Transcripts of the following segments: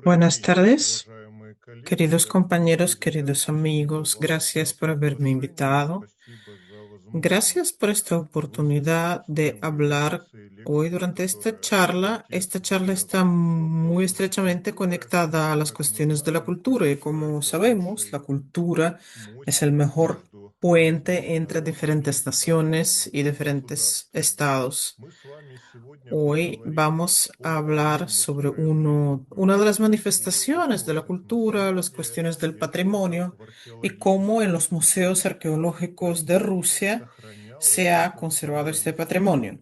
Buenas tardes, queridos compañeros, queridos amigos. Gracias por haberme invitado. Gracias por esta oportunidad de hablar hoy durante esta charla. Esta charla está muy estrechamente conectada a las cuestiones de la cultura y como sabemos, la cultura es el mejor puente entre diferentes naciones y diferentes estados. Hoy vamos a hablar sobre una de las manifestaciones de la cultura, las cuestiones del patrimonio y cómo en los museos arqueológicos de Rusia se ha conservado este patrimonio.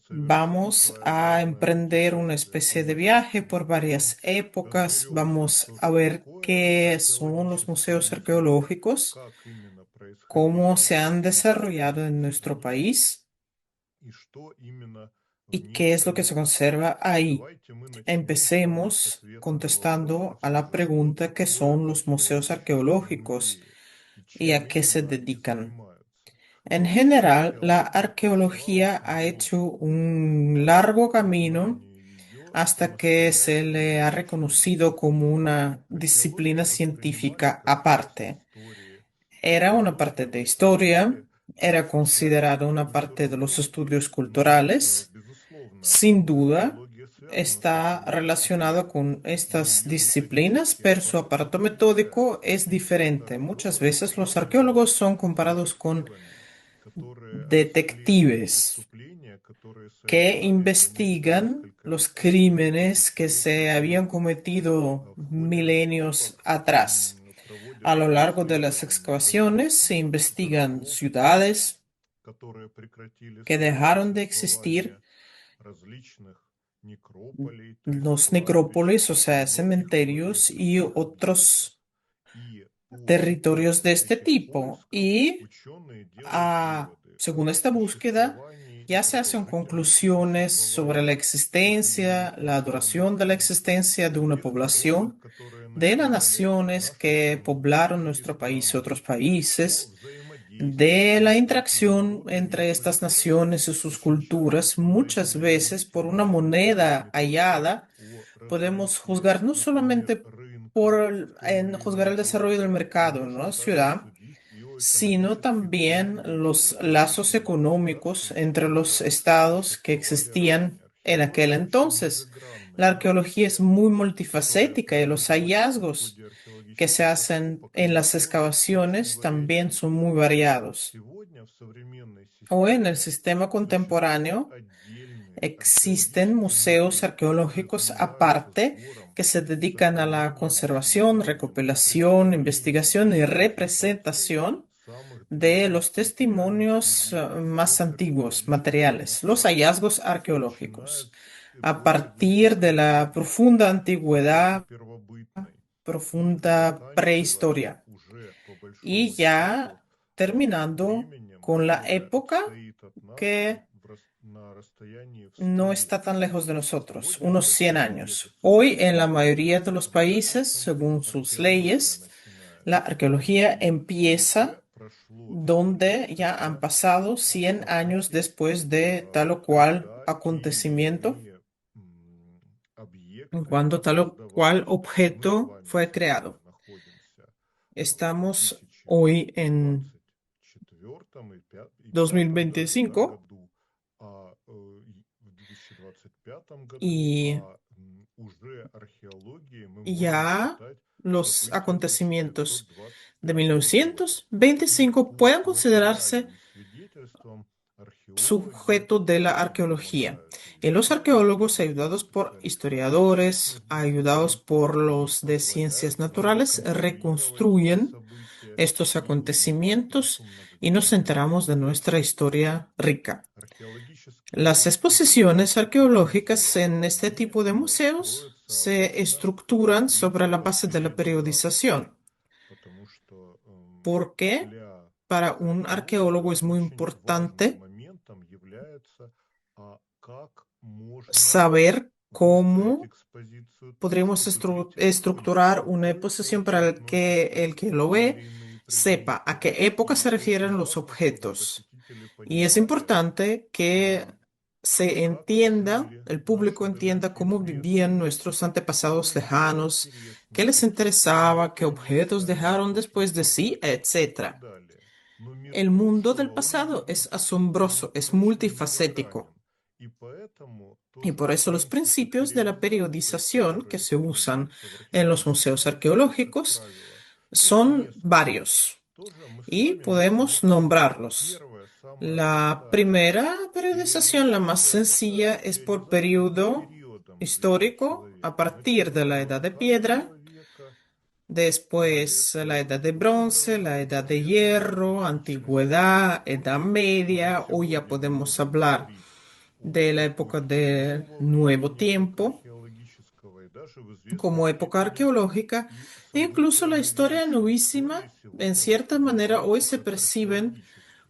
Vamos a emprender una especie de viaje por varias épocas. Vamos a ver qué son los museos arqueológicos, cómo se han desarrollado en nuestro país y qué es lo que se conserva ahí. Empecemos contestando a la pregunta ¿qué son los museos arqueológicos y a qué se dedican? En general, la arqueología ha hecho un largo camino hasta que se le ha reconocido como una disciplina científica aparte. Era una parte de historia, era considerada una parte de los estudios culturales. Sin duda, está relacionado con estas disciplinas, pero su aparato metódico es diferente. Muchas veces los arqueólogos son comparados con detectives que investigan los crímenes que se habían cometido milenios atrás. A lo largo de las excavaciones se investigan ciudades que dejaron de existir, los necrópolis, o sea, cementerios y otros territorios de este tipo. Y según esta búsqueda, ya se hacen conclusiones sobre la existencia, la duración de la existencia de una población, de las naciones que poblaron nuestro país y otros países, de la interacción entre estas naciones y sus culturas. Muchas veces por una moneda hallada podemos juzgar no solamente en juzgar el desarrollo del mercado en una ciudad, sino también los lazos económicos entre los estados que existían en aquel entonces. La arqueología es muy multifacética y los hallazgos que se hacen en las excavaciones también son muy variados. Hoy en el sistema contemporáneo existen museos arqueológicos aparte que se dedican a la conservación, recopilación, investigación y representación de los testimonios más antiguos, materiales, los hallazgos arqueológicos. A partir de la profunda antigüedad, profunda prehistoria y ya terminando con la época que no está tan lejos de nosotros, unos 100 años. Hoy, en la mayoría de los países, según sus leyes, la arqueología empieza donde ya han pasado 100 años después de tal o cual acontecimiento, cuando tal o cual objeto fue creado. Estamos hoy en 2025 y ya los acontecimientos de 1925 pueden considerarse sujeto de la arqueología. Y los arqueólogos, ayudados por historiadores, ayudados por los de ciencias naturales, reconstruyen estos acontecimientos y nos enteramos de nuestra historia rica. Las exposiciones arqueológicas en este tipo de museos se estructuran sobre la base de la periodización, porque para un arqueólogo es muy importante saber cómo podríamos estructurar una exposición para el que lo ve sepa a qué época se refieren los objetos. Y es importante que el público entienda cómo vivían nuestros antepasados lejanos, qué les interesaba, qué objetos dejaron después de sí, etcétera. El mundo del pasado es asombroso, es multifacético. Y por eso los principios de la periodización que se usan en los museos arqueológicos son varios y podemos nombrarlos. La primera periodización, la más sencilla, es por periodo histórico a partir de la Edad de Piedra, después la Edad de Bronce, la Edad de Hierro, Antigüedad, Edad Media. Hoy ya podemos hablar de la época del Nuevo Tiempo como época arqueológica, e incluso la historia novísima, en cierta manera, hoy se perciben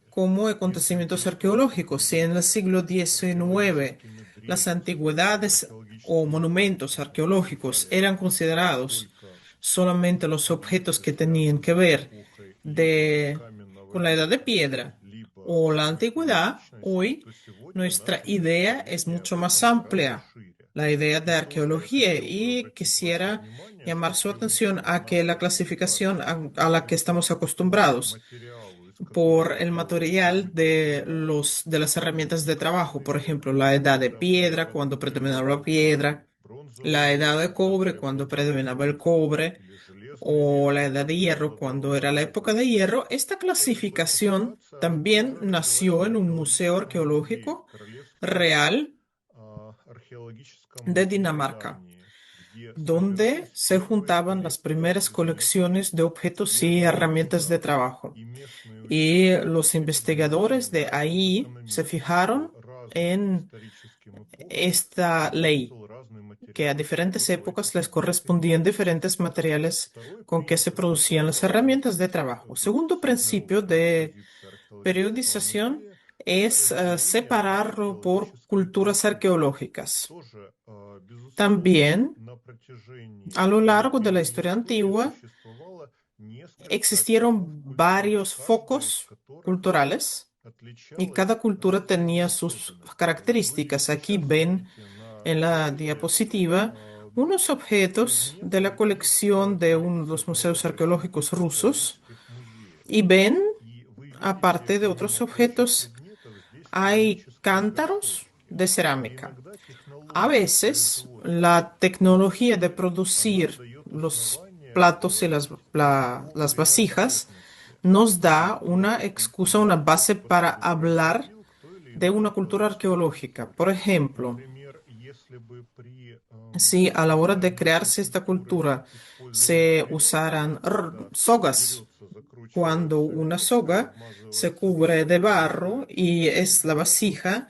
como acontecimientos arqueológicos. Si en el siglo XIX las antigüedades o monumentos arqueológicos eran considerados solamente los objetos que tenían que ver con la edad de piedra o la antigüedad, hoy nuestra idea es mucho más amplia, la idea de arqueología, y quisiera llamar su atención a que la clasificación a la que estamos acostumbrados por el material de las herramientas de trabajo, por ejemplo, la edad de piedra, cuando predominaba la piedra, la edad de cobre, cuando predominaba el cobre, o la edad de hierro, cuando era la época de hierro. Esta clasificación también nació en un museo arqueológico real de Dinamarca, donde se juntaban las primeras colecciones de objetos y herramientas de trabajo. Y los investigadores de ahí se fijaron en esta ley, que a diferentes épocas les correspondían diferentes materiales con que se producían las herramientas de trabajo. Segundo principio de periodización es separarlo por culturas arqueológicas. También, a lo largo de la historia antigua, existieron varios focos culturales y cada cultura tenía sus características. Aquí ven en la diapositiva unos objetos de la colección de uno de los museos arqueológicos rusos, y ven, aparte de otros objetos, hay cántaros de cerámica. A veces la tecnología de producir los platos y las vasijas nos da una excusa, una base para hablar de una cultura arqueológica. Por ejemplo, si a la hora de crearse esta cultura se usaran sogas, cuando una soga se cubre de barro y es la vasija,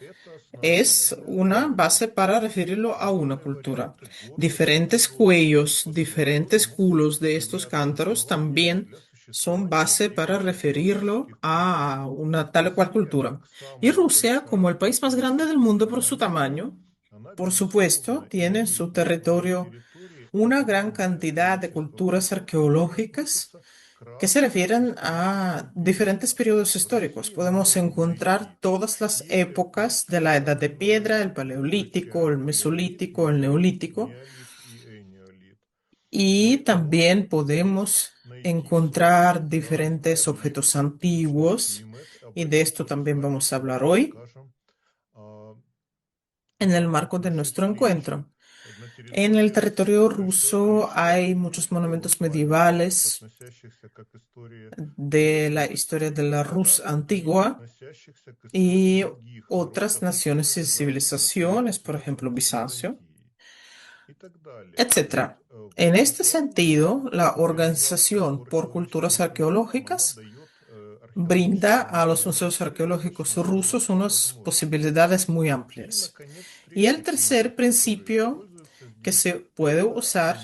es una base para referirlo a una cultura. Diferentes cuellos, diferentes culos de estos cántaros también son base para referirlo a una tal o cual cultura. Y Rusia, como el país más grande del mundo por su tamaño, por supuesto, tiene en su territorio una gran cantidad de culturas arqueológicas que se refieren a diferentes periodos históricos. Podemos encontrar todas las épocas de la Edad de Piedra, el Paleolítico, el Mesolítico, el Neolítico, y también podemos encontrar diferentes objetos antiguos, y de esto también vamos a hablar hoy en el marco de nuestro encuentro. En el territorio ruso hay muchos monumentos medievales de la historia de la Rus antigua y otras naciones y civilizaciones, por ejemplo, Bizancio, etcétera. En este sentido, la Organización por Culturas Arqueológicas brinda a los museos arqueológicos rusos unas posibilidades muy amplias. Y el tercer principio que se puede usar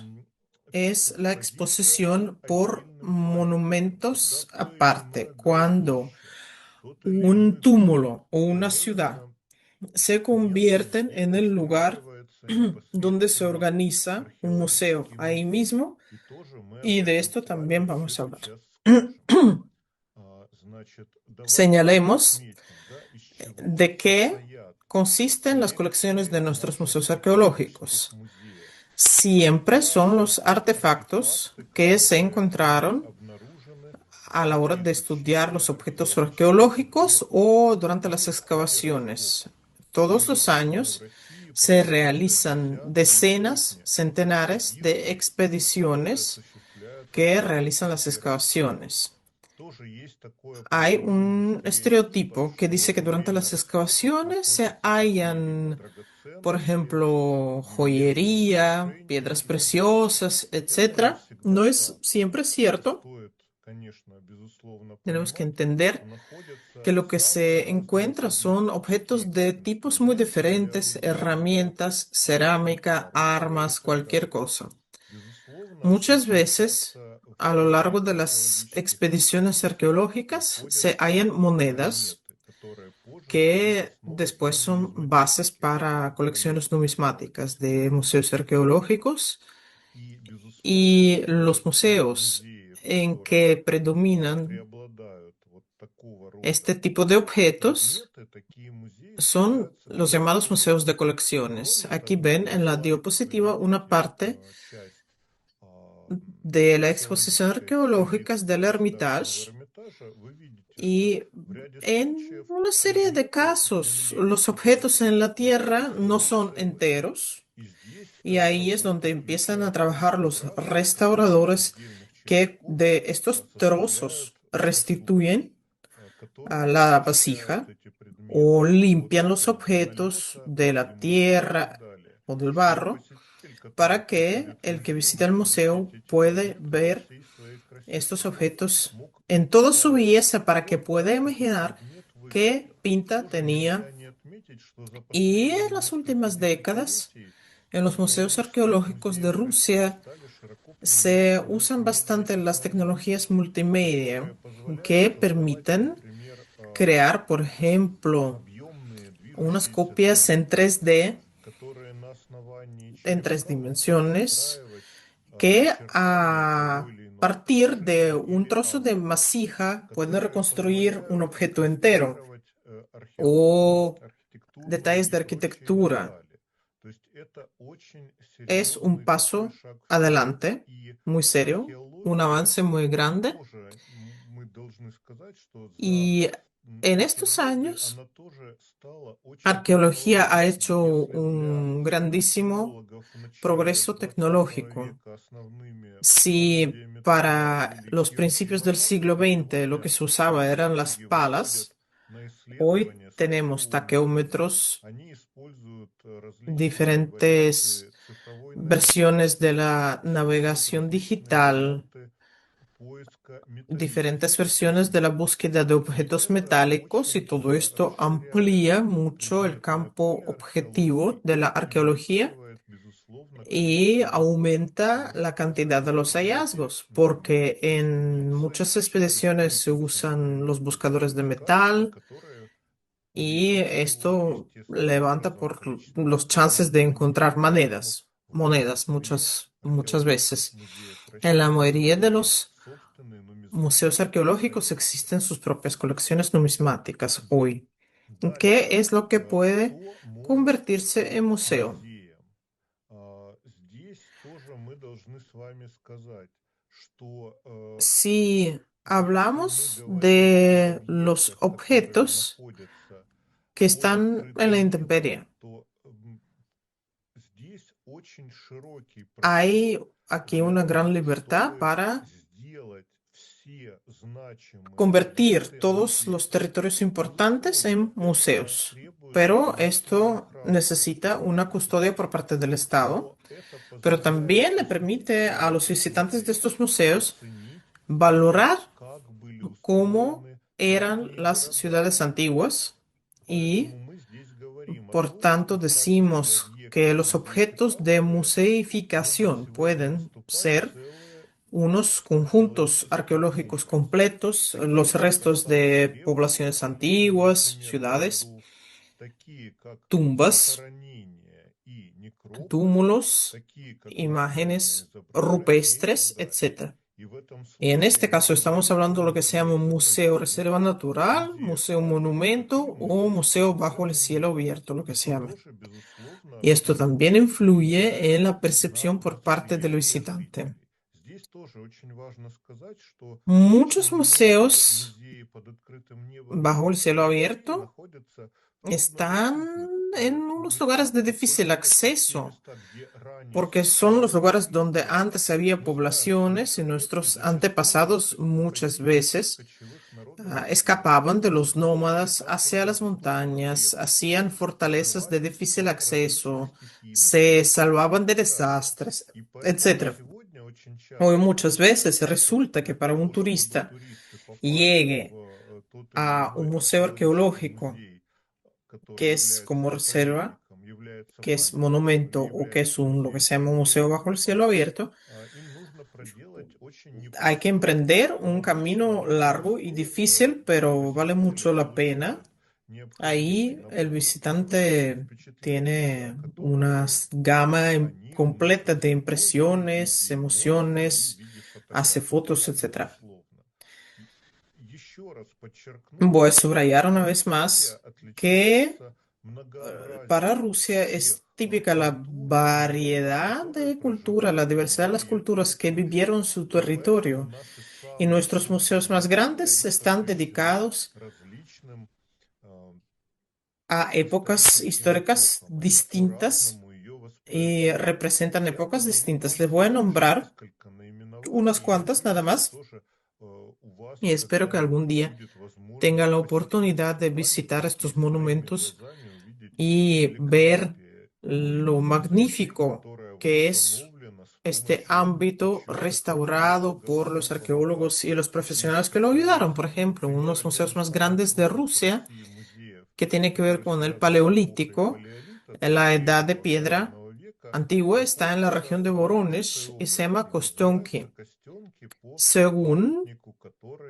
es la exposición por monumentos aparte. Cuando un túmulo o una ciudad se convierten en el lugar donde se organiza un museo ahí mismo, y de esto también vamos a hablar. Señalemos de qué consiste en las colecciones de nuestros museos arqueológicos? Siempre son los artefactos que se encontraron a la hora de estudiar los objetos arqueológicos o durante las excavaciones. Todos los años se realizan decenas, centenares de expediciones que realizan las excavaciones. Hay un estereotipo que dice que durante las excavaciones se hallan, por ejemplo, joyería, piedras preciosas, etcétera. No es siempre cierto. Tenemos que entender que lo que se encuentra son objetos de tipos muy diferentes, herramientas, cerámica, armas, cualquier cosa. Muchas veces, a lo largo de las expediciones arqueológicas, se hallan monedas que después son bases para colecciones numismáticas de museos arqueológicos y los museos en que predominan este tipo de objetos son los llamados museos de colecciones. Aquí ven en la diapositiva una parte de la exposición arqueológica del Hermitage y en una serie de casos los objetos en la tierra no son enteros y ahí es donde empiezan a trabajar los restauradores que de estos trozos restituyen a la vasija o limpian los objetos de la tierra o del barro para que el que visita el museo puede ver estos objetos en toda su belleza para que pueda imaginar qué pinta tenía. Y en las últimas décadas, en los museos arqueológicos de Rusia, se usan bastante las tecnologías multimedia que permiten crear, por ejemplo, unas copias en 3D, en tres dimensiones, que a partir de un trozo de masija pueden reconstruir un objeto entero o detalles de arquitectura. Es un paso adelante, muy serio, un avance muy grande. Y en estos años, arqueología ha hecho un grandísimo progreso tecnológico. Si para los principios del siglo XX lo que se usaba eran las palas, hoy tenemos taqueómetros, diferentes versiones de la navegación digital, diferentes versiones de la búsqueda de objetos metálicos y todo esto amplía mucho el campo objetivo de la arqueología y aumenta la cantidad de los hallazgos, porque en muchas expediciones se usan los buscadores de metal y esto levanta por los chances de encontrar monedas muchas veces. En la mayoría de los museos arqueológicos existen sus propias colecciones numismáticas hoy. ¿Qué es lo que puede convertirse en museo? Si hablamos de los objetos que están en la intemperie, hay aquí una gran libertad para convertir todos los territorios importantes en museos, pero esto necesita una custodia por parte del Estado, pero también le permite a los visitantes de estos museos valorar cómo eran las ciudades antiguas y, por tanto, decimos que los objetos de museificación pueden ser unos conjuntos arqueológicos completos, los restos de poblaciones antiguas, ciudades, tumbas, túmulos, imágenes rupestres, etc. Y en este caso estamos hablando de lo que se llama un museo reserva natural, museo monumento o museo bajo el cielo abierto, lo que se llama. Y esto también influye en la percepción por parte del visitante. Muchos museos bajo el cielo abierto están en unos lugares de difícil acceso, porque son los lugares donde antes había poblaciones y nuestros antepasados muchas veces escapaban de los nómadas hacia las montañas, hacían fortalezas de difícil acceso, se salvaban de desastres, etcétera. Hoy muchas veces resulta que para un turista llegue a un museo arqueológico que es como reserva, que es monumento o que es un, lo que se llama un museo bajo el cielo abierto, hay que emprender un camino largo y difícil, pero vale mucho la pena. Ahí el visitante tiene una gama completa de impresiones, emociones, hace fotos, etcétera. Voy a subrayar una vez más que para Rusia es típica la variedad de cultura, la diversidad de las culturas que vivieron en su territorio. Y nuestros museos más grandes están dedicados a épocas históricas distintas y representan épocas distintas. Les voy a nombrar unas cuantas nada más y espero que algún día tenga la oportunidad de visitar estos monumentos y ver lo magnífico que es este ámbito restaurado por los arqueólogos y los profesionales que lo ayudaron. Por ejemplo, uno de los museos más grandes de Rusia, que tiene que ver con el Paleolítico, en la Edad de Piedra antigua, está en la región de Voronezh y se llama Kostyonki. Según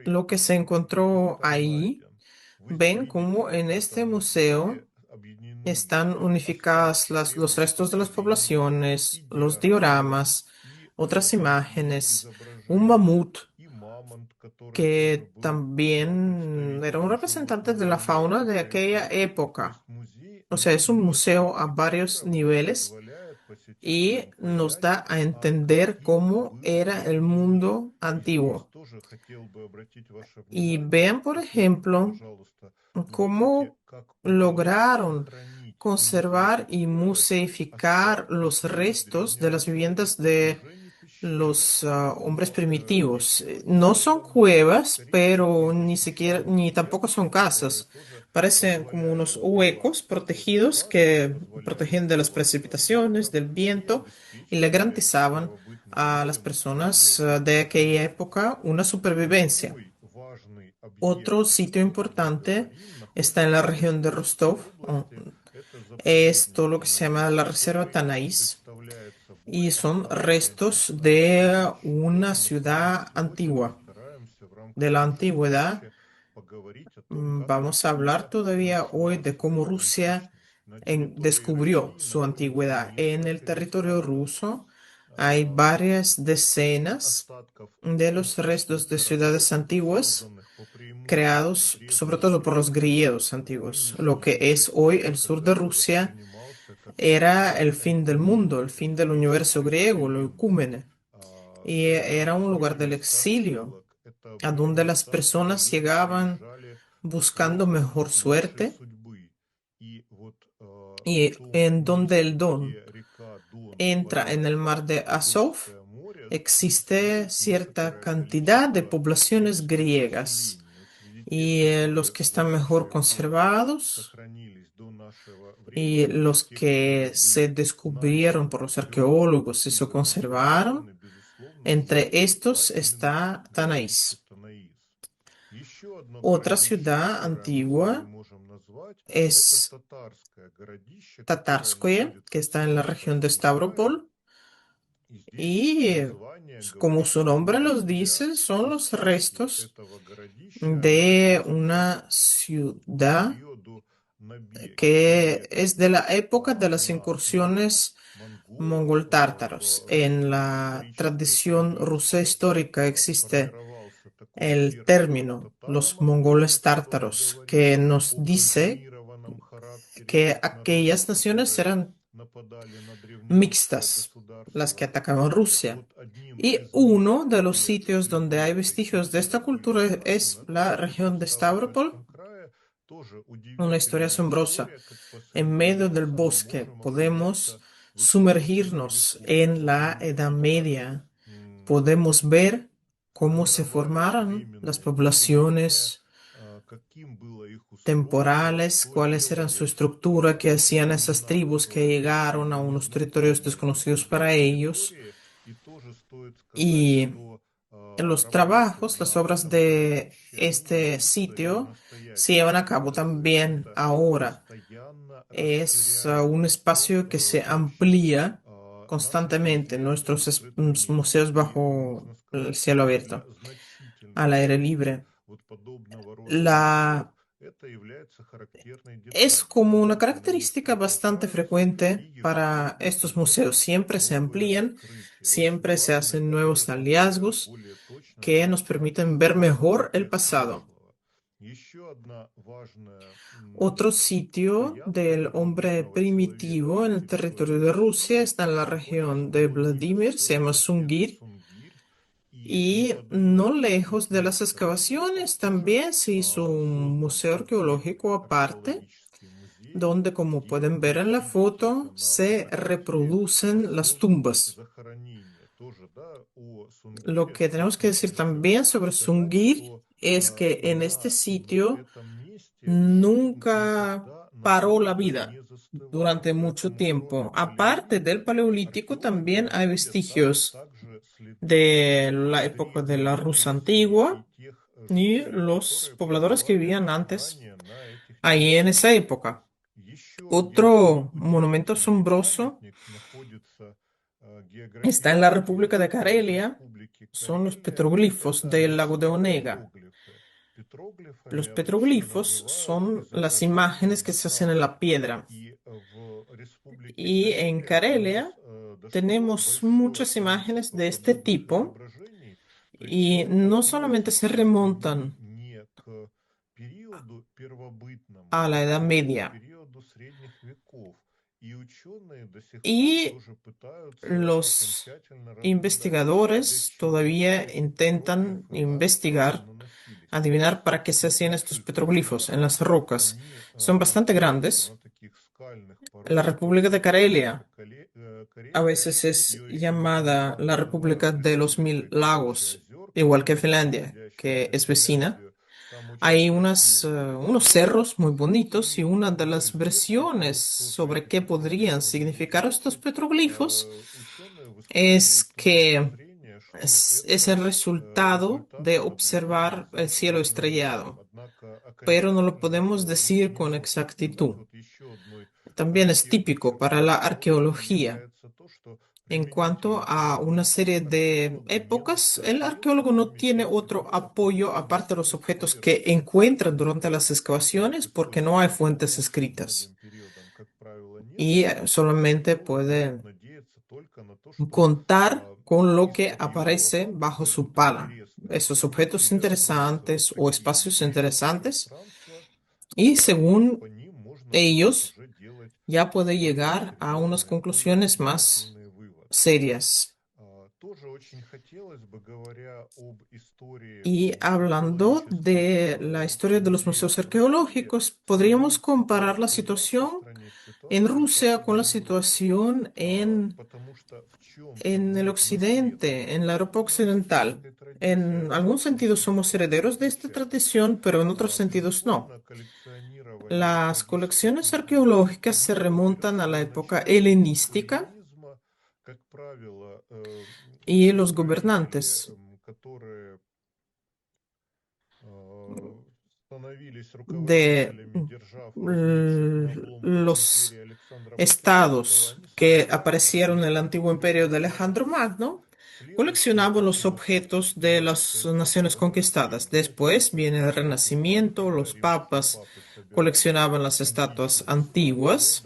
lo que se encontró ahí, ven cómo en este museo están unificadas los restos de las poblaciones, los dioramas, otras imágenes, un mamut que también era un representante de la fauna de aquella época. O sea, es un museo a varios niveles y nos da a entender cómo era el mundo antiguo. Y vean, por ejemplo, cómo lograron conservar y museificar los restos de las viviendas de los hombres primitivos. No son cuevas, pero ni siquiera, ni tampoco son casas. Parecen como unos huecos protegidos que protegían de las precipitaciones, del viento y le garantizaban a las personas de aquella época una supervivencia. Otro sitio importante está en la región de Rostov. Es todo lo que se llama la Reserva Tanais y son restos de una ciudad antigua, de la antigüedad. Vamos a hablar todavía hoy de cómo Rusia descubrió su antigüedad. En el territorio ruso hay varias decenas de los restos de ciudades antiguas creados sobre todo por los griegos antiguos. Lo que es hoy el sur de Rusia era el fin del mundo, el fin del universo griego, lo ecúmene. Y era un lugar del exilio, a donde las personas llegaban buscando mejor suerte y en donde el Don entra en el mar de Azov, existe cierta cantidad de poblaciones griegas y los que están mejor conservados y los que se descubrieron por los arqueólogos y se conservaron, entre estos está Tanais. Otra ciudad antigua es Tatarskoye, que está en la región de Stavropol, y como su nombre los dice, son los restos de una ciudad que es de la época de las incursiones mongol-tártaros. En la tradición rusa histórica existe el término los mongoles tártaros, que nos dice que aquellas naciones eran mixtas, las que atacaban Rusia. Y uno de los sitios donde hay vestigios de esta cultura es la región de Stavropol, una historia asombrosa. En medio del bosque podemos sumergirnos en la Edad Media. Podemos ver cómo se formaron las poblaciones temporales, cuáles eran su estructura, qué hacían esas tribus que llegaron a unos territorios desconocidos para ellos. Y los trabajos, las obras de este sitio se llevan a cabo también ahora. Es un espacio que se amplía constantemente en nuestros museos bajo el cielo abierto, al aire libre. La Es como una característica bastante frecuente para estos museos. Siempre se amplían, siempre se hacen nuevos hallazgos que nos permiten ver mejor el pasado. Otro sitio del hombre primitivo en el territorio de Rusia está en la región de Vladimir, se llama Sungir. Y no lejos de las excavaciones también se hizo un museo arqueológico aparte donde, como pueden ver en la foto, se reproducen las tumbas. Lo que tenemos que decir también sobre Sungir es que en este sitio nunca paró la vida durante mucho tiempo. Aparte del Paleolítico, también hay vestigios de la época de la Rusia antigua y los pobladores que vivían antes ahí en esa época. Otro monumento asombroso está en la República de Carelia. Son los petroglifos del lago de Onega. Los petroglifos son las imágenes que se hacen en la piedra. Y en Carelia tenemos muchas imágenes de este tipo y no solamente se remontan a la Edad Media. Y los investigadores todavía intentan investigar, adivinar para qué se hacían estos petroglifos en las rocas. Son bastante grandes. La República de Carelia a veces es llamada la República de los Mil Lagos, igual que Finlandia, que es vecina. Hay unos cerros muy bonitos y una de las versiones sobre qué podrían significar estos petroglifos es que es el resultado de observar el cielo estrellado, pero no lo podemos decir con exactitud. También es típico para la arqueología. En cuanto a una serie de épocas, el arqueólogo no tiene otro apoyo aparte de los objetos que encuentra durante las excavaciones porque no hay fuentes escritas y solamente puede contar con lo que aparece bajo su pala, esos objetos interesantes o espacios interesantes y según ellos ya puede llegar a unas conclusiones más serias. Y hablando de la historia de los museos arqueológicos, podríamos comparar la situación en Rusia con la situación en el occidente, en la Europa occidental. En algún sentido somos herederos de esta tradición, pero en otros sentidos no. Las colecciones arqueológicas se remontan a la época helenística y los gobernantes de los estados que aparecieron en el antiguo imperio de Alejandro Magno coleccionaban los objetos de las naciones conquistadas. Después viene el Renacimiento, los papas coleccionaban las estatuas antiguas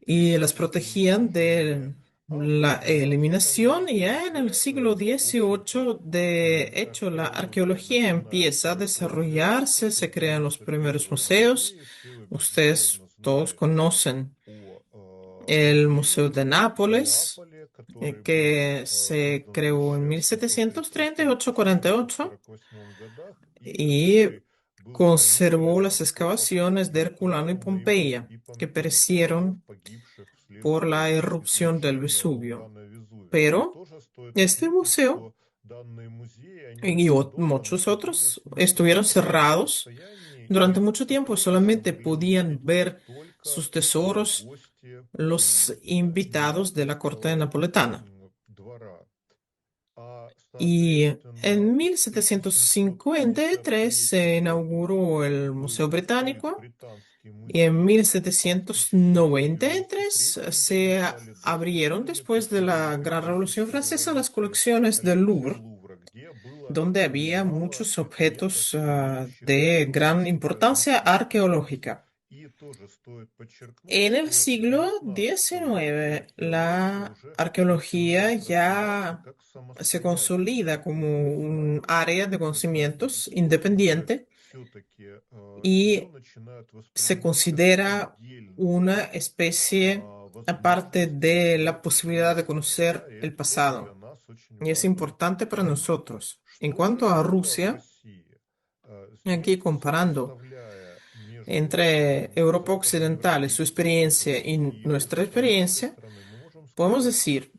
y las protegían de la eliminación. Y ya en el siglo XVIII, de hecho, la arqueología empieza a desarrollarse, se crean los primeros museos. Ustedes todos conocen el Museo de Nápoles, que se creó en 1738-48 y conservó las excavaciones de Herculano y Pompeya, que perecieron por la erupción del Vesubio. Pero este museo y muchos otros estuvieron cerrados durante mucho tiempo. Solamente podían ver sus tesoros los invitados de la corte napoletana. Y en 1753 se inauguró el Museo Británico y en 1793 se abrieron, después de la Gran Revolución Francesa, las colecciones del Louvre, donde había muchos objetos de gran importancia arqueológica. En el siglo XIX, la arqueología ya se consolida como un área de conocimientos independiente y se considera una especie aparte de la posibilidad de conocer el pasado. Y es importante para nosotros. En cuanto a Rusia, aquí comparando entre Europa Occidental y su experiencia y nuestra experiencia, podemos decir,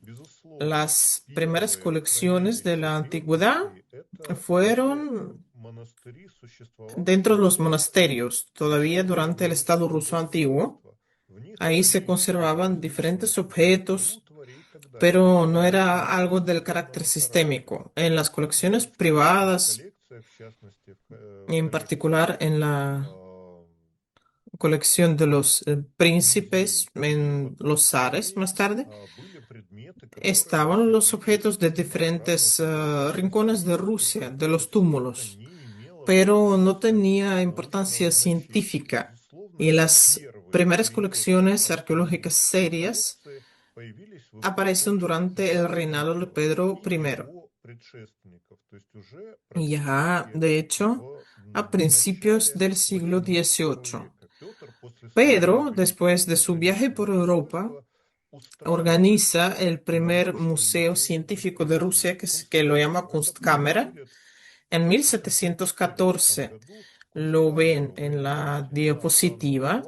las primeras colecciones de la antigüedad fueron dentro de los monasterios, todavía durante el Estado ruso antiguo. Ahí se conservaban diferentes objetos, pero no era algo del carácter sistémico. En las colecciones privadas, en particular en la colección de los príncipes, en los zares más tarde, estaban los objetos de diferentes rincones de Rusia, de los túmulos, pero no tenía importancia científica. Y las primeras colecciones arqueológicas serias aparecen durante el reinado de Pedro I. Y ya, de hecho, a principios del siglo XVIII. Pedro, después de su viaje por Europa, organiza el primer museo científico de Rusia, que lo llama Kunstkamera. En 1714 lo ven en la diapositiva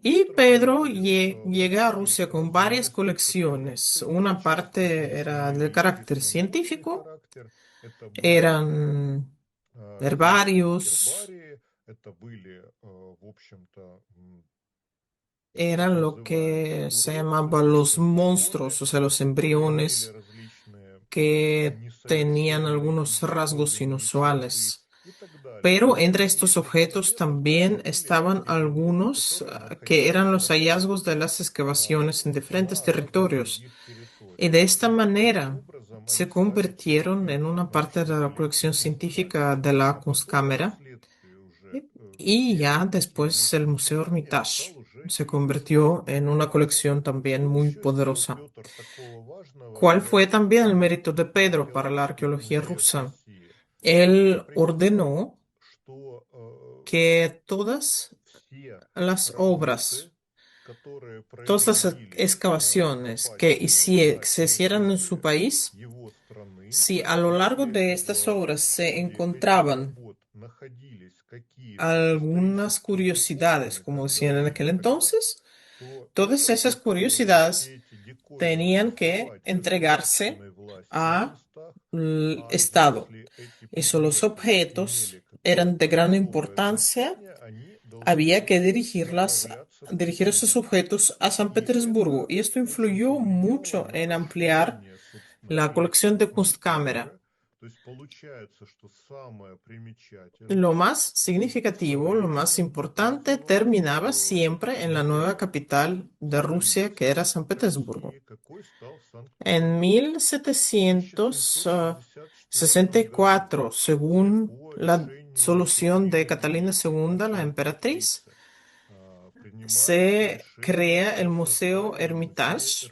y Pedro llega a Rusia con varias colecciones. Una parte era de carácter científico, eran herbarios, eran lo que se llamaban los monstruos, o sea, los embriones que tenían algunos rasgos inusuales. Pero entre estos objetos también estaban algunos que eran los hallazgos de las excavaciones en diferentes territorios. Y de esta manera se convirtieron en una parte de la colección científica de la Kunstkamera. Y ya después el Museo Hermitage se convirtió en una colección también muy poderosa. ¿Cuál fue también el mérito de Pedro para la arqueología rusa? Él ordenó que todas las obras, todas las excavaciones se hicieran en su país, si a lo largo de estas obras se encontraban algunas curiosidades, como decían en aquel entonces, todas esas curiosidades tenían que entregarse al Estado. Eso, los objetos eran de gran importancia. Había que dirigir esos objetos a San Petersburgo y esto influyó mucho en ampliar la colección de Kunstkamera. Lo más significativo, lo más importante, terminaba siempre en la nueva capital de Rusia, que era San Petersburgo. En 1764, según la solución de Catalina II, la emperatriz, se crea el Museo Hermitage,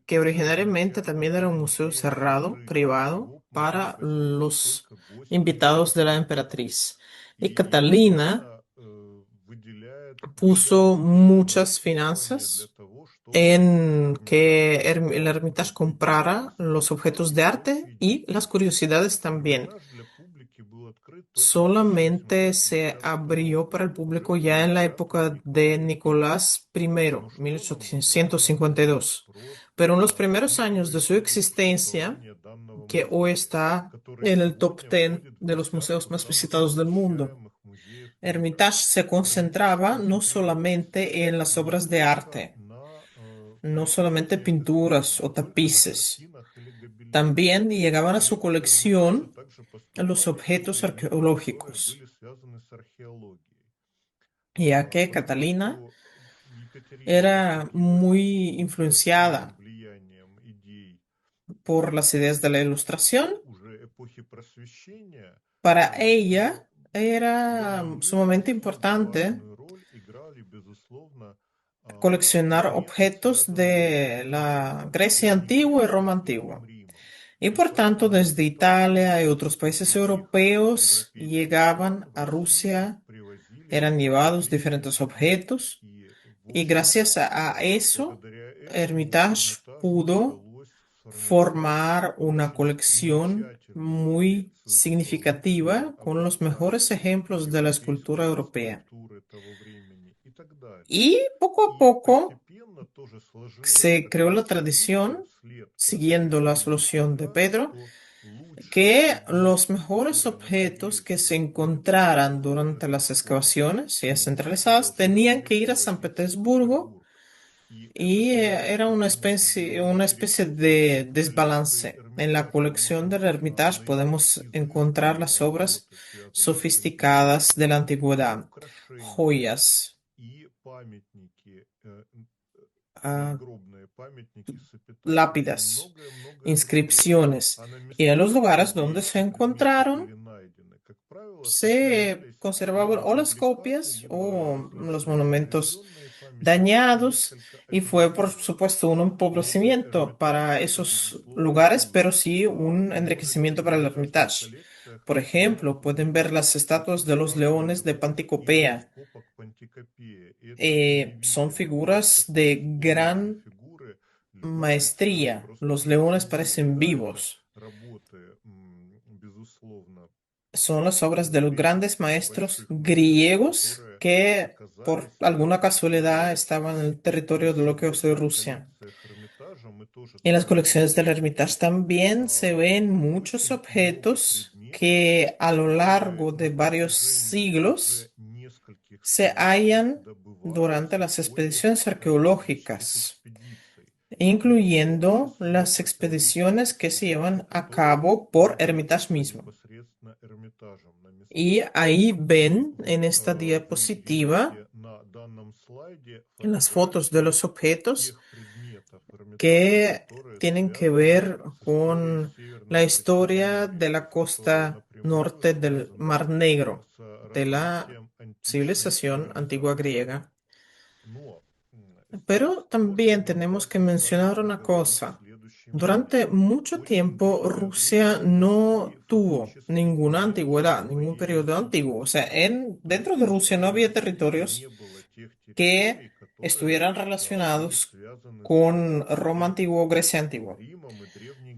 que originariamente también era un museo cerrado, privado, para los invitados de la emperatriz. Y Catalina puso muchas finanzas en que el Hermitage comprara los objetos de arte y las curiosidades también. Solamente se abrió para el público ya en la época de Nicolás I, 1852. Pero en los primeros años de su existencia, que hoy está en el top 10 de los museos más visitados del mundo, Hermitage se concentraba no solamente en las obras de arte, no solamente pinturas o tapices, también llegaban a su colección los objetos arqueológicos, ya que Catalina era muy influenciada por las ideas de la Ilustración. Para ella era sumamente importante coleccionar objetos de la Grecia antigua y Roma antigua. Y por tanto, desde Italia y otros países europeos llegaban a Rusia, eran llevados diferentes objetos y gracias a eso, Hermitage pudo formar una colección muy significativa con los mejores ejemplos de la escultura europea. Y poco a poco se creó la tradición, siguiendo la solución de Pedro, que los mejores objetos que se encontraran durante las excavaciones, ya centralizadas, tenían que ir a San Petersburgo y era una especie de desbalance. En la colección del Hermitage podemos encontrar las obras sofisticadas de la antigüedad, joyas, ah, lápidas, inscripciones. Y en los lugares donde se encontraron, se conservaban o las copias o los monumentos dañados y fue por supuesto un empobrecimiento para esos lugares, pero sí un enriquecimiento para el Hermitage. Por ejemplo, pueden ver las estatuas de los leones de Panticopea. Son figuras de gran maestría. Los leones parecen vivos. Son las obras de los grandes maestros griegos que por alguna casualidad estaban en el territorio de lo que hoy es Rusia. En las colecciones del Hermitage también se ven muchos objetos que a lo largo de varios siglos se hallan durante las expediciones arqueológicas, incluyendo las expediciones que se llevan a cabo por Hermitage mismo. Y ahí ven en esta diapositiva en las fotos de los objetos que tienen que ver con la historia de la costa norte del Mar Negro, de la civilización antigua griega. Pero también tenemos que mencionar una cosa. Durante mucho tiempo Rusia no tuvo ninguna antigüedad, ningún periodo antiguo. O sea, dentro de Rusia no había territorios que estuvieran relacionados con Roma antigua o Grecia antigua.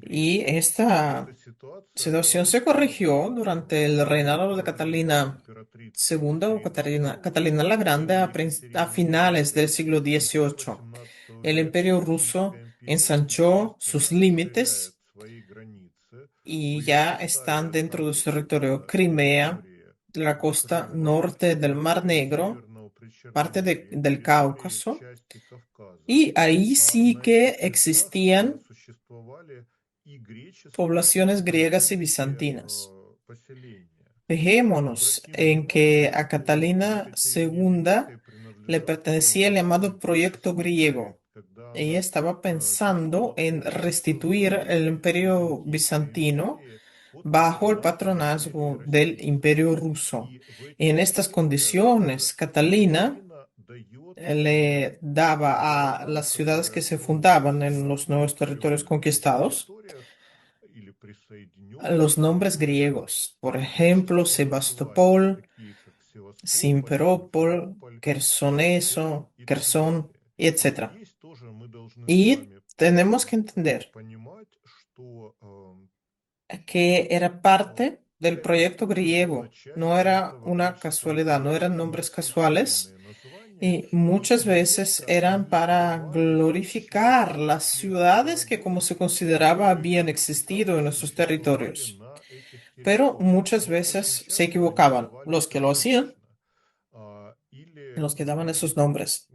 Y esta situación se corrigió durante el reinado de Catalina II o Catalina la Grande a finales del siglo XVIII. El Imperio ruso ensanchó sus límites y ya están dentro de su territorio Crimea, la costa norte del Mar Negro, parte del Cáucaso, y ahí sí que existían poblaciones griegas y bizantinas. Fijémonos en que a Catalina II le pertenecía el llamado proyecto griego. Ella estaba pensando en restituir el imperio bizantino bajo el patronazgo del imperio ruso. En estas condiciones, Catalina le daba a las ciudades que se fundaban en los nuevos territorios conquistados los nombres griegos. Por ejemplo, Sebastopol, Simferópol, Quersoneso, Quersón, y etcétera. Y tenemos que entender que era parte del proyecto griego, no era una casualidad, no eran nombres casuales y muchas veces eran para glorificar las ciudades que como se consideraba habían existido en esos territorios. Pero muchas veces se equivocaban los que lo hacían, los que daban esos nombres.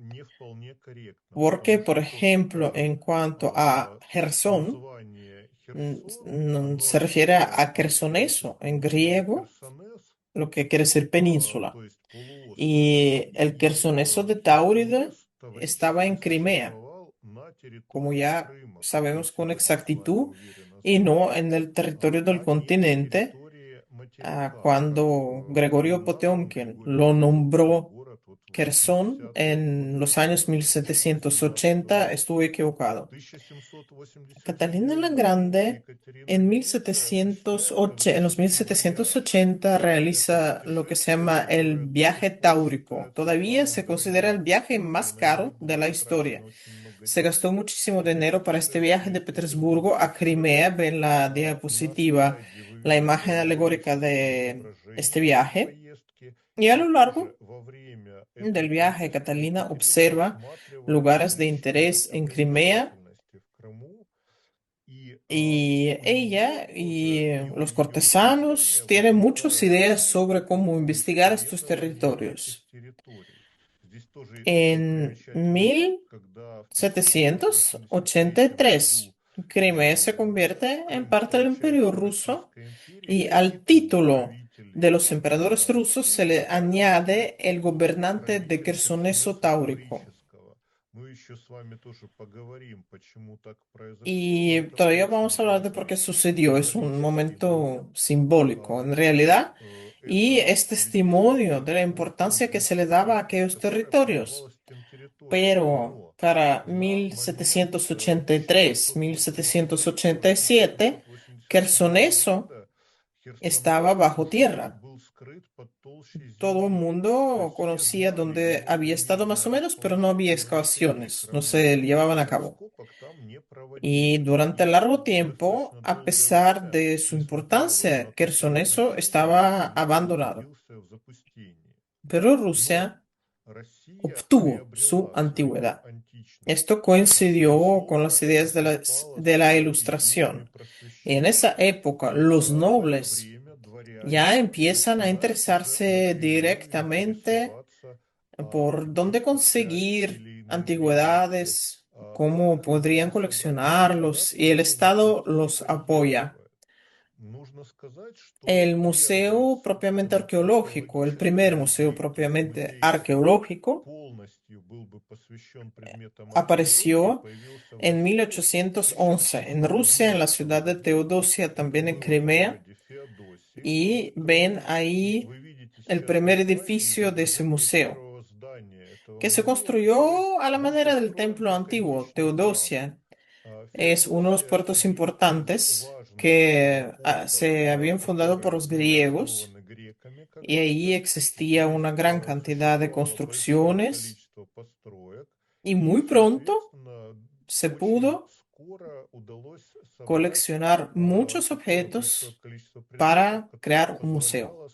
Porque, por ejemplo, en cuanto a Gersón, se refiere a Quersoneso en griego, lo que quiere decir península. Y el Quersoneso de Táuride estaba en Crimea, como ya sabemos con exactitud, y no en el territorio del continente, cuando Gregorio Potemkin lo nombró Querson en los años 1780, estuvo equivocado. Catalina la Grande en 1780, en los 1780 realiza lo que se llama el viaje táurico. Todavía se considera el viaje más caro de la historia. Se gastó muchísimo dinero para este viaje de Petersburgo a Crimea. Ven la diapositiva, la imagen alegórica de este viaje. Y a lo largo del viaje, Catalina observa lugares de interés en Crimea y ella y los cortesanos tienen muchas ideas sobre cómo investigar estos territorios. En 1783, Crimea se convierte en parte del Imperio ruso y al título de los emperadores rusos se le añade el gobernante de Quersoneso Táurico. Y todavía vamos a hablar de por qué sucedió. Es un momento simbólico en realidad y es testimonio de la importancia que se le daba a aquellos territorios. Pero para 1783, 1787, Quersoneso estaba bajo tierra. Todo el mundo conocía dónde había estado más o menos, pero no había excavaciones, no se llevaban a cabo. Y durante largo tiempo, a pesar de su importancia, Quersoneso estaba abandonado. Pero Rusia obtuvo su antigüedad. Esto coincidió con las ideas de la Ilustración. Y en esa época, los nobles ya empiezan a interesarse directamente por dónde conseguir antigüedades, cómo podrían coleccionarlos, y el Estado los apoya. El museo propiamente arqueológico, el primer museo propiamente arqueológico, apareció en 1811 en Rusia, en la ciudad de Teodosia, también en Crimea, y ven ahí el primer edificio de ese museo, que se construyó a la manera del templo antiguo. Teodosia es uno de los puertos importantes que se habían fundado por los griegos y ahí existía una gran cantidad de construcciones y muy pronto se pudo coleccionar muchos objetos para crear un museo.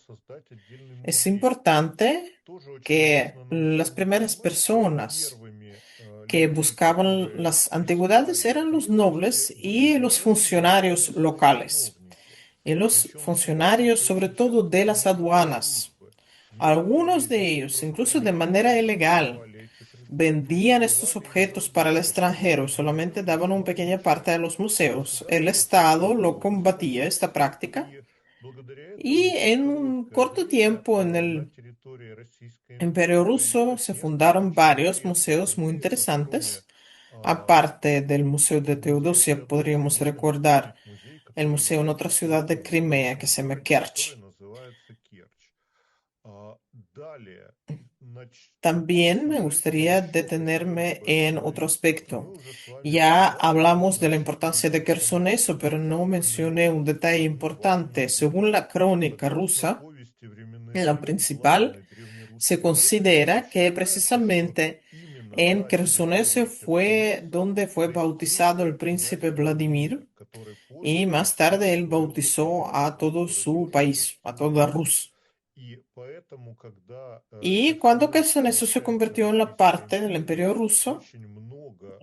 Es importante que las primeras personas que buscaban las antigüedades eran los nobles y los funcionarios locales, y los funcionarios sobre todo de las aduanas. Algunos de ellos, incluso de manera ilegal, vendían estos objetos para el extranjero, solamente daban una pequeña parte a los museos. El Estado lo combatía, esta práctica, y en un corto tiempo en el Imperio Ruso se fundaron varios museos muy interesantes. Aparte del Museo de Teodosia, podríamos recordar el museo en otra ciudad de Crimea que se llama Kerch. También me gustaría detenerme en otro aspecto. Ya hablamos de la importancia de Quersoneso, pero no mencioné un detalle importante. Según la crónica rusa, la principal, se considera que precisamente en Quersoneso fue donde fue bautizado el príncipe Vladimir y más tarde él bautizó a todo su país, a toda Rusia. Y cuando Quersoneso se convirtió en la parte del Imperio ruso,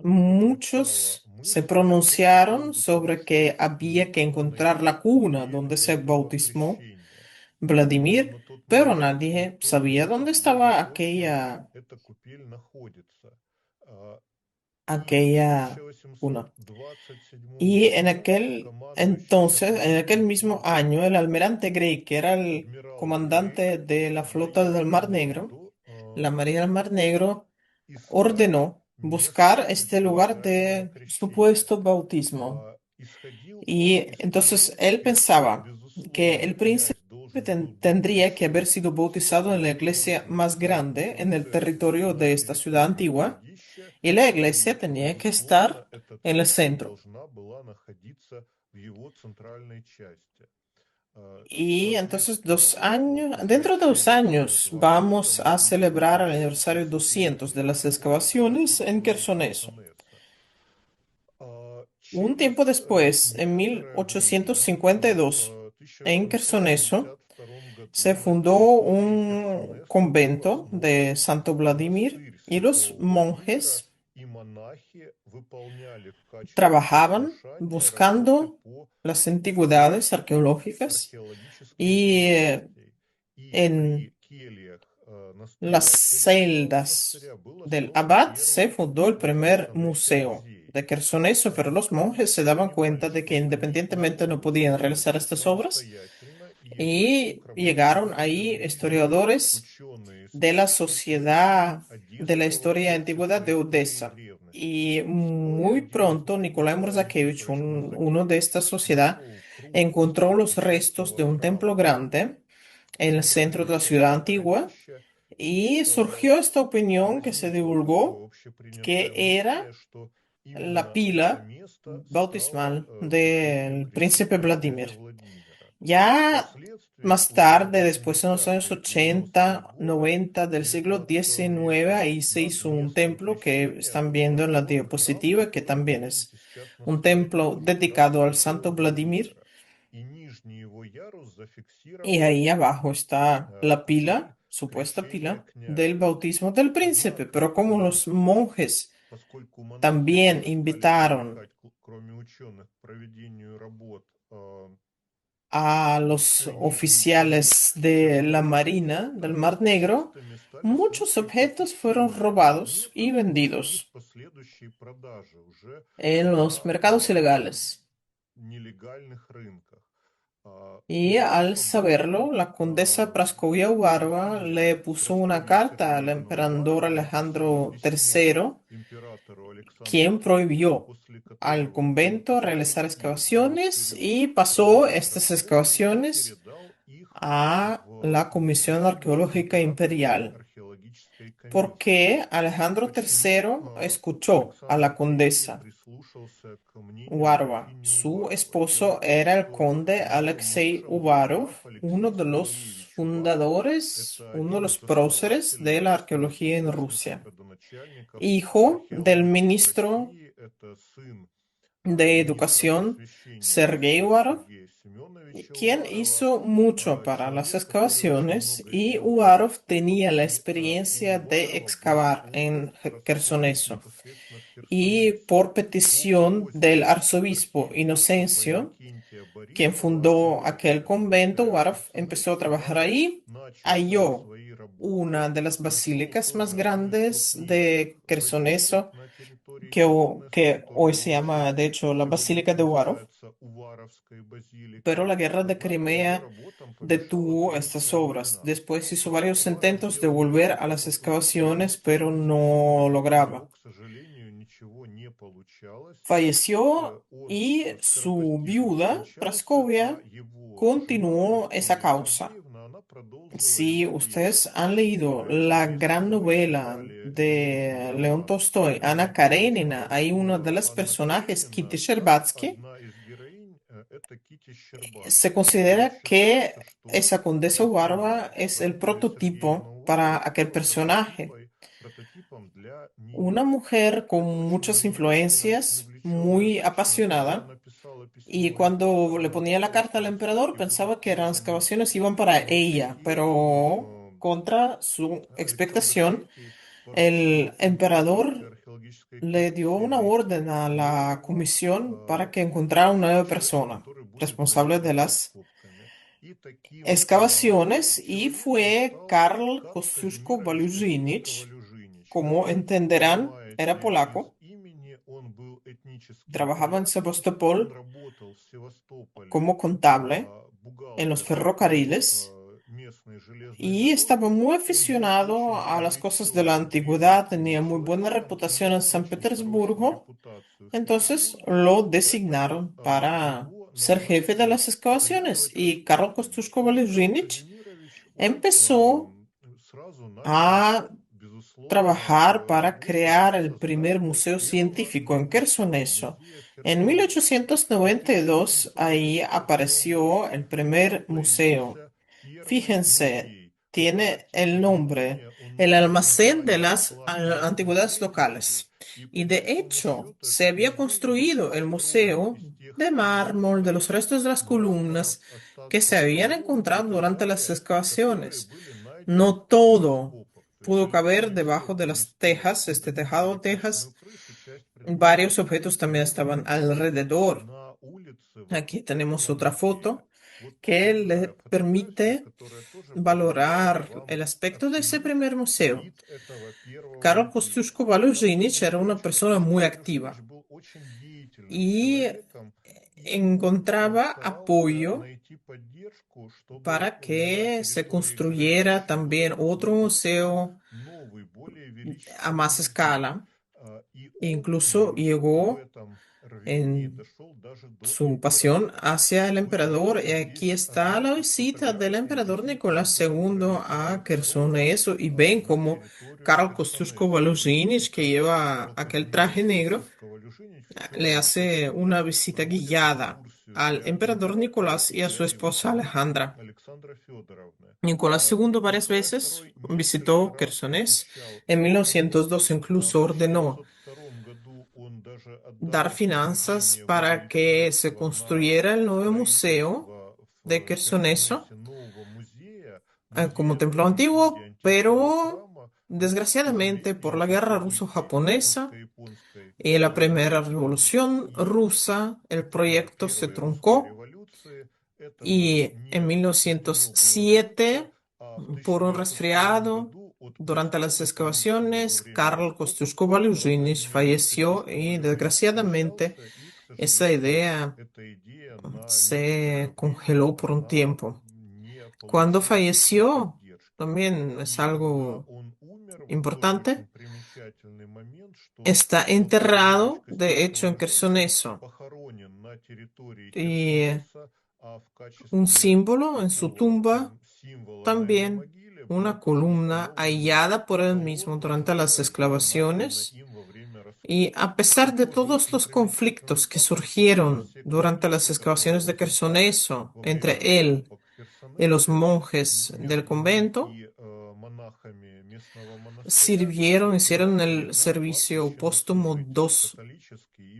muchos se pronunciaron sobre que había que encontrar la cuna donde se bautismó Vladimir, pero nadie sabía dónde estaba aquella cuna. Y en aquel entonces, en aquel mismo año, el almirante Gray, que era el comandante de la flota del Mar Negro, la Marina del Mar Negro, ordenó buscar este lugar de supuesto bautismo. Y entonces él pensaba que el príncipe tendría que haber sido bautizado en la iglesia más grande en el territorio de esta ciudad antigua y la iglesia tenía que estar en el centro. Y entonces dentro de 2 años vamos a celebrar el aniversario 200 de las excavaciones en Quersoneso. Un tiempo después, en 1852, en Quersoneso, se fundó un convento de Santo Vladimir y los monjes trabajaban buscando las antigüedades arqueológicas y en las celdas del abad se fundó el primer museo de Quersoneso, pero los monjes se daban cuenta de que independientemente no podían realizar estas obras y llegaron ahí historiadores de la Sociedad de la Historia y Antigüedad de Odessa. Y muy pronto Nikolai Morzakevich, uno de esta sociedad, encontró los restos de un templo grande en el centro de la ciudad antigua y surgió esta opinión que se divulgó que era la pila bautismal del príncipe Vladimir. Ya más tarde, después en los años 80, 90 del siglo XIX, ahí se hizo un templo que están viendo en la diapositiva, que también es un templo dedicado al santo Vladimir. Y ahí abajo está la pila, supuesta pila, del bautismo del príncipe. Pero como los monjes también invitaron a los oficiales de la Marina del Mar Negro, muchos objetos fueron robados y vendidos en los mercados ilegales. Y al saberlo, la condesa Praskovia Uvarova le puso una carta al emperador Alejandro III, quien prohibió al convento realizar excavaciones y pasó estas excavaciones a la Comisión Arqueológica Imperial, porque Alejandro III escuchó a la condesa Uvarova. Su esposo era el conde Alexei Uvarov, uno de los fundadores, uno de los próceres de la arqueología en Rusia, hijo del ministro de Educación Sergei Uvarov, quien hizo mucho para las excavaciones y Uvarov tenía la experiencia de excavar en Quersoneso. Y por petición del arzobispo Inocencio, quien fundó aquel convento, Uvarov empezó a trabajar ahí, halló una de las basílicas más grandes de Quersoneso, que hoy se llama, de hecho, la Basílica de Uvarov, pero la guerra de Crimea detuvo estas obras. Después hizo varios intentos de volver a las excavaciones, pero no lograba. Falleció y su viuda, Praskovia, continuó esa causa. Si ustedes han leído la gran novela de León Tolstoy, Ana Karenina, hay uno de los personajes, Kitty Sherbatsky. Se considera que esa condesa Warva es el prototipo para aquel personaje. Una mujer con muchas influencias, muy apasionada, y cuando le ponía la carta al emperador pensaba que las excavaciones iban para ella, pero contra su expectación, el emperador le dio una orden a la comisión para que encontrara una nueva persona responsable de las excavaciones y fue Karl Kosciuszko-Balużynich. Como entenderán, era polaco, trabajaba en Sebastopol como contable en los ferrocarriles y estaba muy aficionado a las cosas de la antigüedad, tenía muy buena reputación en San Petersburgo, entonces lo designaron para ser jefe de las excavaciones y Karol Kosciuszko-Balużynich empezó a trabajar para crear el primer museo científico en Quersoneso. En 1892 ahí apareció el primer museo. Fíjense, tiene el nombre, el almacén de las antigüedades locales. Y de hecho, se había construido el museo de mármol, de los restos de las columnas que se habían encontrado durante las excavaciones. No todo pudo caber debajo de las tejas, este tejado de tejas. Varios objetos también estaban alrededor. Aquí tenemos otra foto que le permite valorar el aspecto de ese primer museo. Karol Kosciuszko-Balużynich era una persona muy activa y encontraba apoyo para que se construyera también otro museo a más escala. Incluso llegó en su pasión hacia el emperador. Y aquí está la visita del emperador Nicolás II a Quersoneso y ven como Karol Kosciuszko-Balużynich, que lleva aquel traje negro, le hace una visita guiada al emperador Nicolás y a su esposa Alejandra. Nicolás II varias veces visitó Quersones. En 1902 incluso ordenó dar finanzas para que se construyera el nuevo museo de Quersoneso como templo antiguo, pero desgraciadamente por la guerra ruso-japonesa y la primera revolución rusa, el proyecto se truncó y en 1907, por un resfriado, durante las excavaciones, Karol Kosciuszko-Balużynich falleció y desgraciadamente esa idea se congeló por un tiempo. Cuando falleció, también es algo importante, está enterrado, de hecho, en Quersoneso. Y un símbolo en su tumba, también una columna hallada por él mismo durante las excavaciones. Y a pesar de todos los conflictos que surgieron durante las excavaciones de Quersoneso entre él y los monjes del convento, hicieron el servicio póstumo dos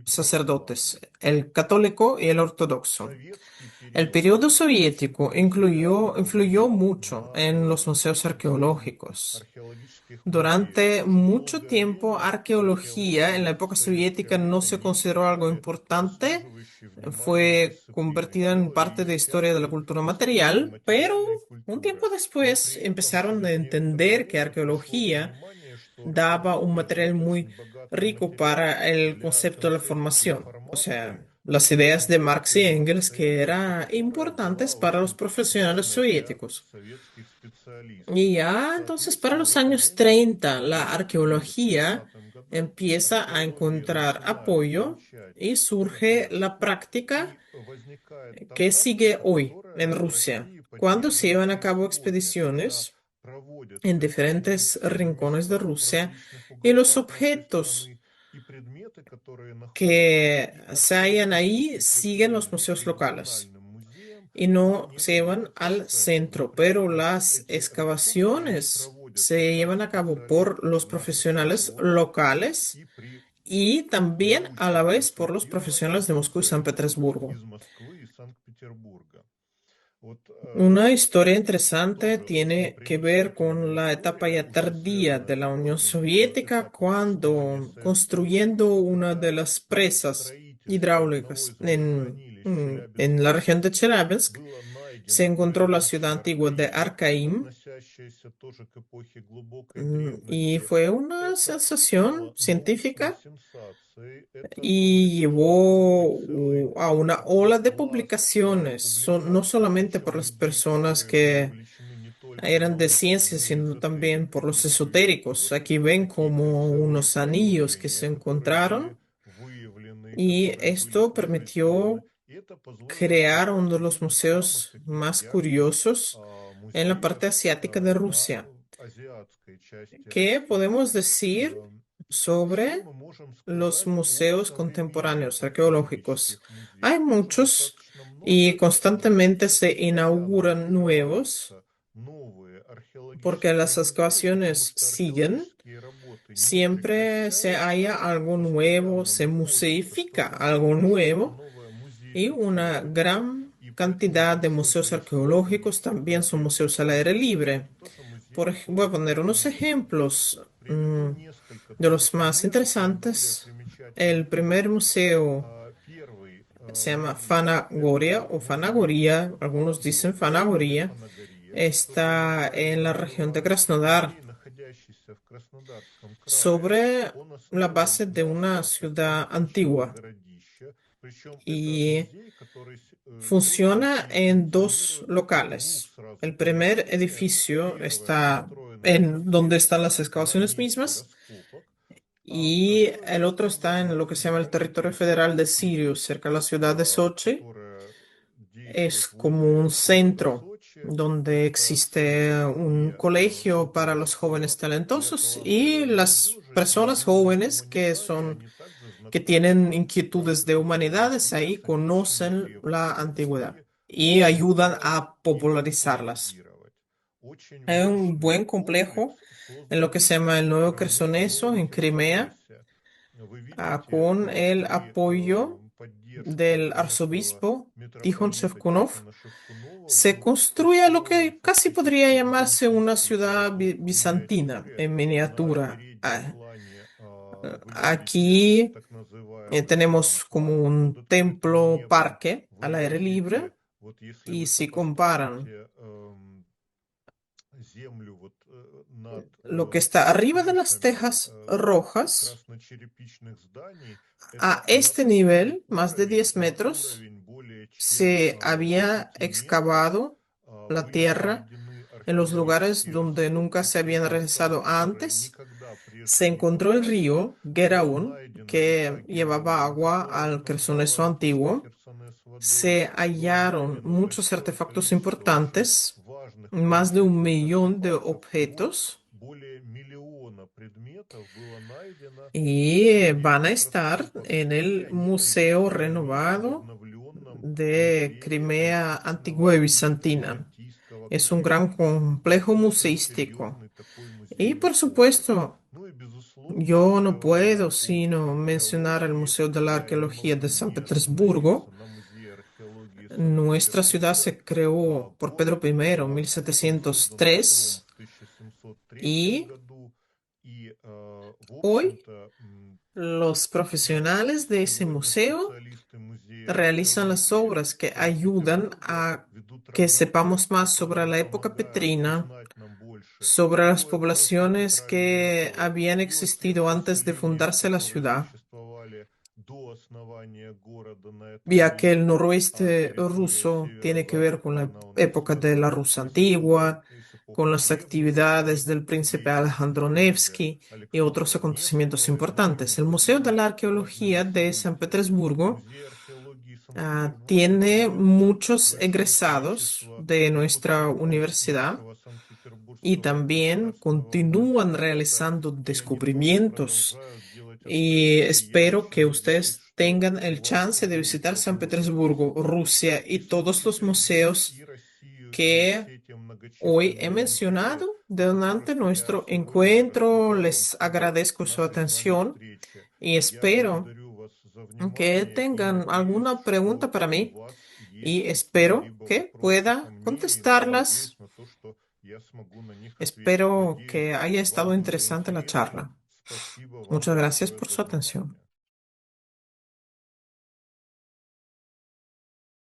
sacerdotes, el católico y el ortodoxo. El periodo soviético influyó mucho en los museos arqueológicos. Durante mucho tiempo, arqueología en la época soviética no se consideró algo importante, fue convertida en parte de historia de la cultura material, pero un tiempo después empezaron a entender que arqueología daba un material muy rico para el concepto de la formación, o sea, las ideas de Marx y Engels que eran importantes para los profesionales soviéticos. Y ya entonces para los años 30 la arqueología empieza a encontrar apoyo y surge la práctica que sigue hoy en Rusia. cuando se llevan a cabo expediciones en diferentes rincones de Rusia y los objetos que se hallan ahí siguen los museos locales y no se llevan al centro, pero las excavaciones se llevan a cabo por los profesionales locales y también a la vez por los profesionales de Moscú y San Petersburgo. Una historia interesante tiene que ver con la etapa ya tardía de la Unión Soviética, cuando construyendo una de las presas hidráulicas en la región de Chelyabinsk, se encontró la ciudad antigua de Arkaim, y fue una sensación científica y llevó a una ola de publicaciones, no solamente por las personas que eran de ciencia, sino también por los esotéricos. Aquí ven como unos anillos que se encontraron y esto permitió crear uno de los museos más curiosos en la parte asiática de Rusia. ¿Qué podemos decir sobre los museos contemporáneos arqueológicos? Hay muchos y constantemente se inauguran nuevos porque las excavaciones siguen. Siempre se halla algo nuevo, se museifica algo nuevo y una gran cantidad de museos arqueológicos también son museos al aire libre. Voy a poner unos ejemplos de los más interesantes. El primer museo se llama Fanagoria o Fanagoria, algunos dicen Fanagoria, está en la región de Krasnodar, sobre la base de una ciudad antigua y funciona en dos locales. El primer edificio está en donde están las excavaciones mismas y el otro está en lo que se llama el territorio federal de Sirius, cerca de la ciudad de Sochi. Es como un centro donde existe un colegio para los jóvenes talentosos y las personas jóvenes que tienen inquietudes de humanidades ahí conocen la antigüedad y ayudan a popularizarlas. Hay un buen complejo en lo que se llama el Nuevo Quersoneso en Crimea, con el apoyo del arzobispo Tihon Shevkunov. Se construye lo que casi podría llamarse una ciudad bizantina en miniatura. Aquí tenemos como un templo parque al aire libre y si comparan lo que está arriba de las tejas rojas a este nivel, más de 10 metros, se había excavado la tierra en los lugares donde nunca se habían realizado antes. Se encontró el río Geraún, que llevaba agua al Quersoneso antiguo. Se hallaron muchos artefactos importantes, más de 1 millón de objetos, y van a estar en el Museo Renovado de Crimea Antigua y Bizantina. Es un gran complejo museístico. Y por supuesto, yo no puedo sino mencionar el Museo de la Arqueología de San Petersburgo. Nuestra ciudad se creó por Pedro I en 1703 y hoy los profesionales de ese museo realizan las obras que ayudan a que sepamos más sobre la época petrina, sobre las poblaciones que habían existido antes de fundarse la ciudad, ya que el noroeste ruso tiene que ver con la época de la Rusia antigua, con las actividades del príncipe Alejandro Nevsky y otros acontecimientos importantes. El Museo de la Arqueología de San Petersburgo Tiene muchos egresados de nuestra universidad y también continúan realizando descubrimientos. Y espero que ustedes tengan el chance de visitar San Petersburgo, Rusia y todos los museos que hoy he mencionado durante nuestro encuentro. Les agradezco su atención y espero que tengan alguna pregunta para mí y espero que pueda contestarlas. Espero que haya estado interesante la charla. Muchas gracias por su atención.